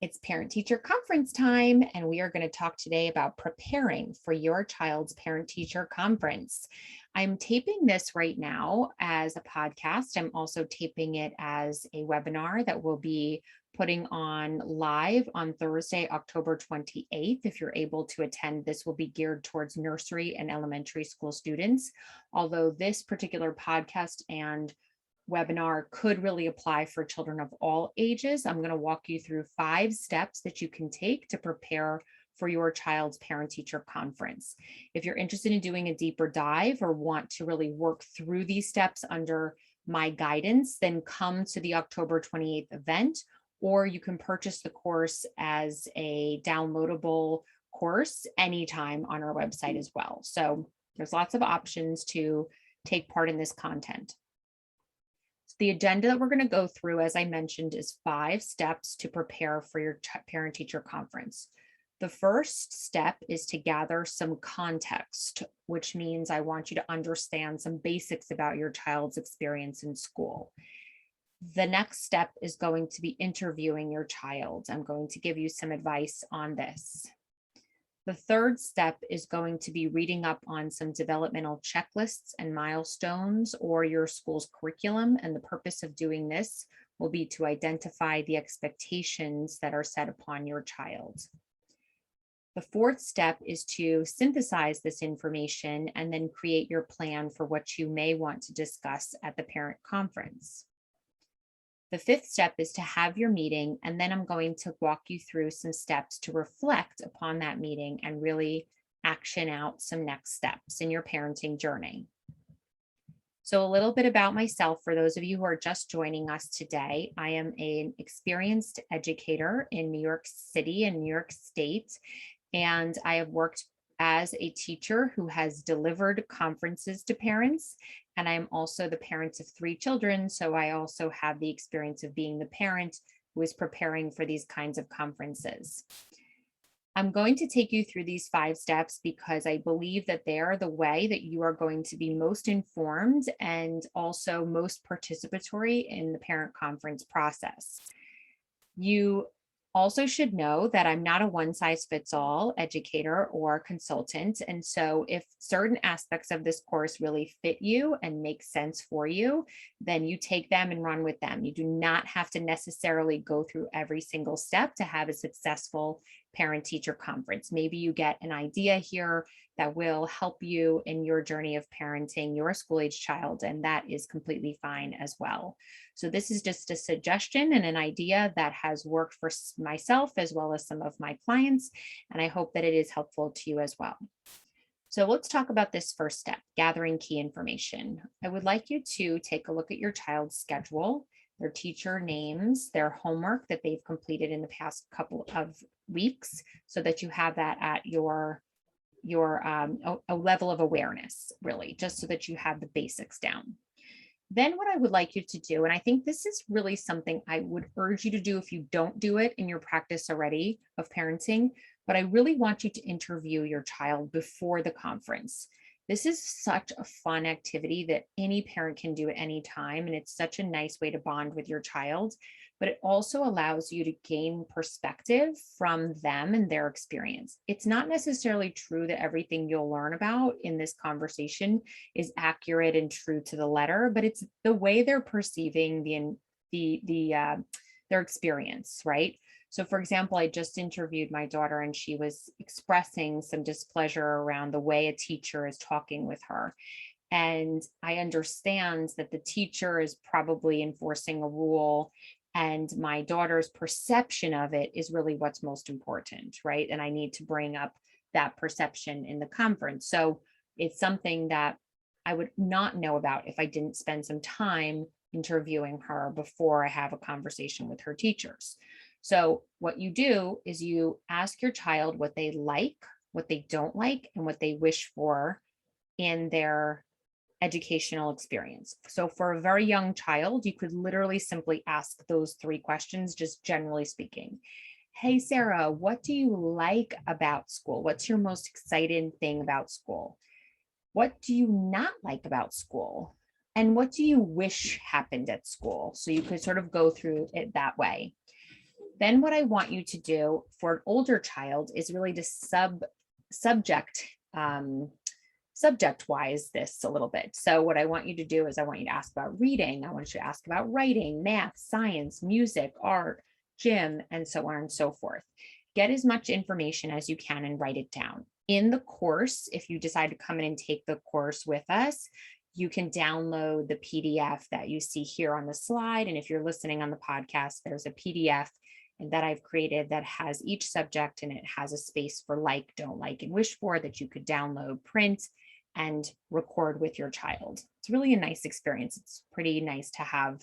It's parent-teacher conference time, and we are going to talk today about preparing for your child's parent-teacher conference. I'm taping this right now as a podcast. I'm also taping it as a webinar that we'll be putting on live on Thursday, October 28th. If you're able to attend, this will be geared towards nursery and elementary school students. Although this particular podcast and webinar could really apply for children of all ages. I'm going to walk you through 5 steps that you can take to prepare for your child's parent-teacher conference. If you're interested in doing a deeper dive or want to really work through these steps under my guidance, then come to the October 28th event, or you can purchase the course as a downloadable course anytime on our website as well. So there's lots of options to take part in this content. The agenda that we're going to go through, as I mentioned, is 5 steps to prepare for your parent-teacher conference. The first step is to gather some context, which means I want you to understand some basics about your child's experience in school. The next step is going to be interviewing your child. I'm going to give you some advice on this. The third step is going to be reading up on some developmental checklists and milestones or your school's curriculum. And the purpose of doing this will be to identify the expectations that are set upon your child. The fourth step is to synthesize this information and then create your plan for what you may want to discuss at the parent conference. The fifth step is to have your meeting, and then I'm going to walk you through some steps to reflect upon that meeting and really action out some next steps in your parenting journey. So a little bit about myself for those of you who are just joining us today. I am an experienced educator in New York City and New York State, and I have worked as a teacher who has delivered conferences to parents. And I'm also the parent of 3 children. So I also have the experience of being the parent who is preparing for these kinds of conferences. I'm going to take you through these 5 steps because I believe that they are the way that you are going to be most informed and also most participatory in the parent conference process. You also should know that I'm not a one-size-fits-all educator or consultant. And so if certain aspects of this course really fit you and make sense for you, then you take them and run with them. You do not have to necessarily go through every single step to have a successful parent-teacher conference. Maybe you get an idea here that will help you in your journey of parenting your school-age child, and that is completely fine as well. So this is just a suggestion and an idea that has worked for myself as well as some of my clients, and I hope that it is helpful to you as well. So let's talk about this first step, gathering key information. I would like you to take a look at your child's schedule, their teacher names, their homework that they've completed in the past couple of weeks, so that you have that at your a level of awareness, really, just so that you have the basics down. Then what I would like you to do, and I think this is really something I would urge you to do if you don't do it in your practice already of parenting, but I really want you to interview your child before the conference. This is such a fun activity that any parent can do at any time, and it's such a nice way to bond with your child, but it also allows you to gain perspective from them and their experience. It's not necessarily true that everything you'll learn about in this conversation is accurate and true to the letter, but it's the way they're perceiving their experience, right? So for example, I just interviewed my daughter and she was expressing some displeasure around the way a teacher is talking with her. And I understand that the teacher is probably enforcing a rule, and my daughter's perception of it is really what's most important, right? And I need to bring up that perception in the conference. So it's something that I would not know about if I didn't spend some time interviewing her before I have a conversation with her teachers. So what you do is you ask your child what they like, what they don't like, and what they wish for in their educational experience. So for a very young child, you could literally simply ask those 3 questions, just generally speaking. Hey, Sarah, what do you like about school? What's your most exciting thing about school? What do you not like about school? And what do you wish happened at school? So you could sort of go through it that way. Then what I want you to do for an older child is really to subject um, subject wise this a little bit. So what I want you to do is I want you to ask about reading. I want you to ask about writing, math, science, music, art, gym, and so on and so forth. Get as much information as you can and write it down. In the course, if you decide to come in and take the course with us, you can download the PDF that you see here on the slide. And if you're listening on the podcast, there's a PDF that I've created that has each subject, and it has a space for like, don't like, and wish for that you could download, print, and record with your child. It's really a nice experience. It's pretty nice to have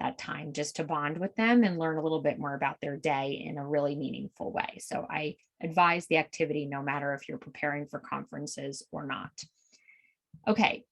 that time just to bond with them and learn a little bit more about their day in a really meaningful way. So I advise the activity no matter if you're preparing for conferences or not. Okay,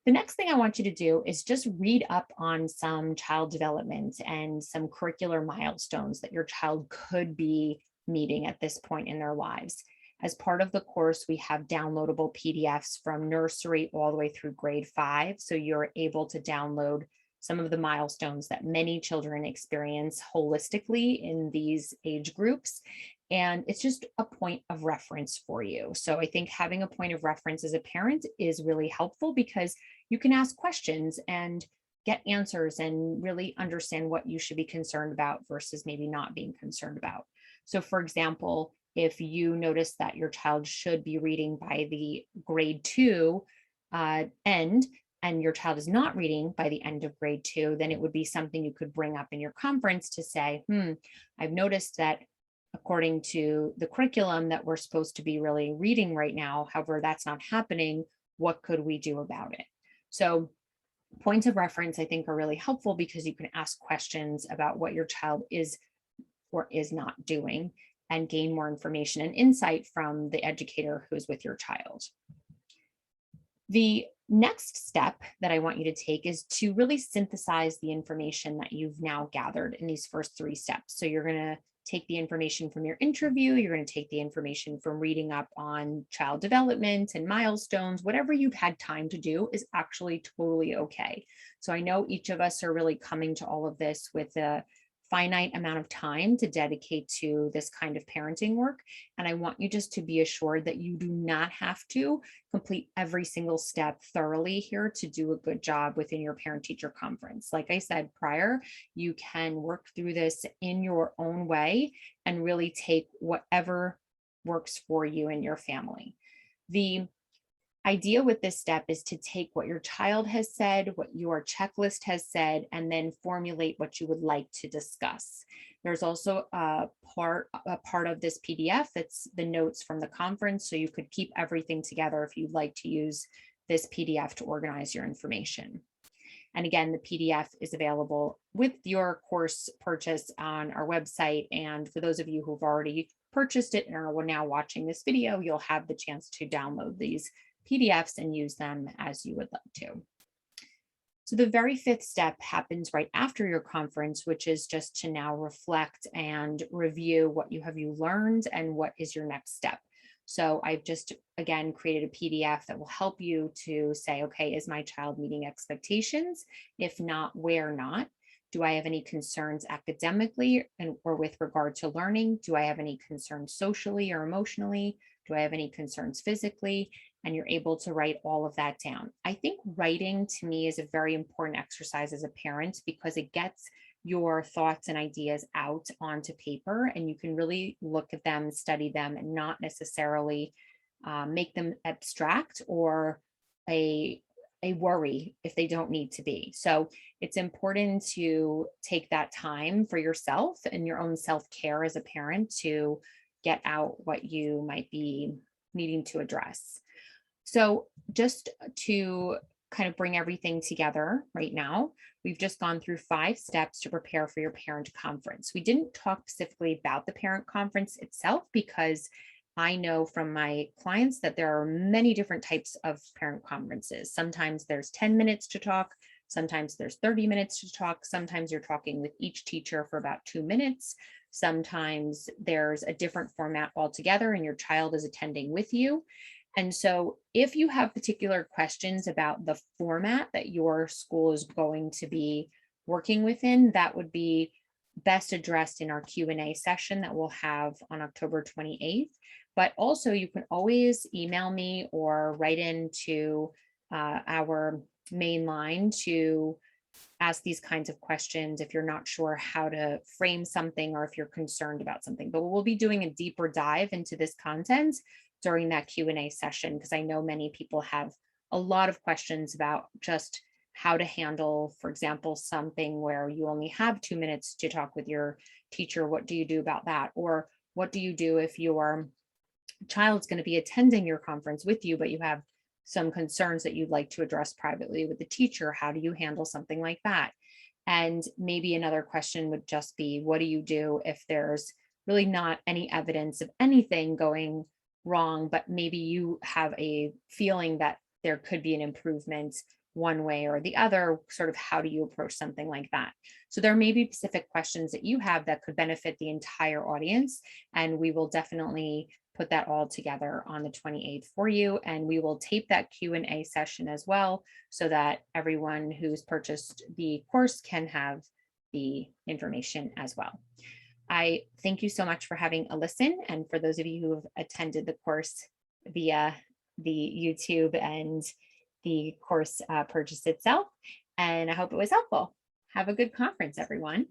the next thing I want you to do is just read up on some child development and some curricular milestones that your child could be meeting at this point in their lives. As part of the course, we have downloadable PDFs from nursery all the way through grade 5. So you're able to download some of the milestones that many children experience holistically in these age groups. And it's just a point of reference for you. So I think having a point of reference as a parent is really helpful because you can ask questions and get answers and really understand what you should be concerned about versus maybe not being concerned about. So for example, if you notice that your child should be reading by the grade 2 end, and your child is not reading by the end of grade 2, then it would be something you could bring up in your conference to say, I've noticed that according to the curriculum that we're supposed to be really reading right now, however, that's not happening. What could we do about it? So points of reference, I think, are really helpful because you can ask questions about what your child is or is not doing and gain more information and insight from the educator who's with your child. The next step that I want you to take is to really synthesize the information that you've now gathered in these first 3 steps. So you're going to take the information from your interview, you're going to take the information from reading up on child development and milestones, whatever you've had time to do is actually totally okay. So I know each of us are really coming to all of this with a finite amount of time to dedicate to this kind of parenting work. And I want you just to be assured that you do not have to complete every single step thoroughly here to do a good job within your parent-teacher conference. Like I said prior, you can work through this in your own way and really take whatever works for you and your family. The idea with this step is to take what your child has said, what your checklist has said, and then formulate what you would like to discuss. There's also a part of this PDF that's the notes from the conference, so you could keep everything together if you'd like to use this PDF to organize your information. And again, the PDF is available with your course purchase on our website. And for those of you who've already purchased it and are now watching this video, you'll have the chance to download these PDFs and use them as you would like to. So the very 5th step happens right after your conference, which is just to now reflect and review what you learned and what is your next step. So I've just, again, created a PDF that will help you to say, okay, is my child meeting expectations? If not, where not? Do I have any concerns academically or with regard to learning? Do I have any concerns socially or emotionally? Do I have any concerns physically? And you're able to write all of that down. I think writing to me is a very important exercise as a parent because it gets your thoughts and ideas out onto paper and you can really look at them, study them, and not necessarily make them abstract or a worry if they don't need to be. So it's important to take that time for yourself and your own self-care as a parent to get out what you might be needing to address. So just to kind of bring everything together right now, we've just gone through 5 steps to prepare for your parent conference. We didn't talk specifically about the parent conference itself because I know from my clients that there are many different types of parent conferences. Sometimes there's 10 minutes to talk. Sometimes there's 30 minutes to talk. Sometimes you're talking with each teacher for about 2 minutes. Sometimes there's a different format altogether and your child is attending with you. And so if you have particular questions about the format that your school is going to be working within, that would be best addressed in our Q&A session that we'll have on October 28th. But also you can always email me or write into our main line to ask these kinds of questions if you're not sure how to frame something or if you're concerned about something. But we'll be doing a deeper dive into this content during that Q&A session, because I know many people have a lot of questions about just how to handle, for example, something where you only have 2 minutes to talk with your teacher. What do you do about that? Or what do you do if your child's going to be attending your conference with you, but you have some concerns that you'd like to address privately with the teacher? How do you handle something like that? And maybe another question would just be, what do you do if there's really not any evidence of anything going wrong, but maybe you have a feeling that there could be an improvement one way or the other? Sort of how do you approach something like that? So there may be specific questions that you have that could benefit the entire audience, and we will definitely put that all together on the 28th for you. And we will tape that Q&A session as well, so that everyone who's purchased the course can have the information as well. I thank you so much for having a listen. And for those of you who have attended the course via the YouTube and the course purchase itself, and I hope it was helpful. Have a good conference, everyone.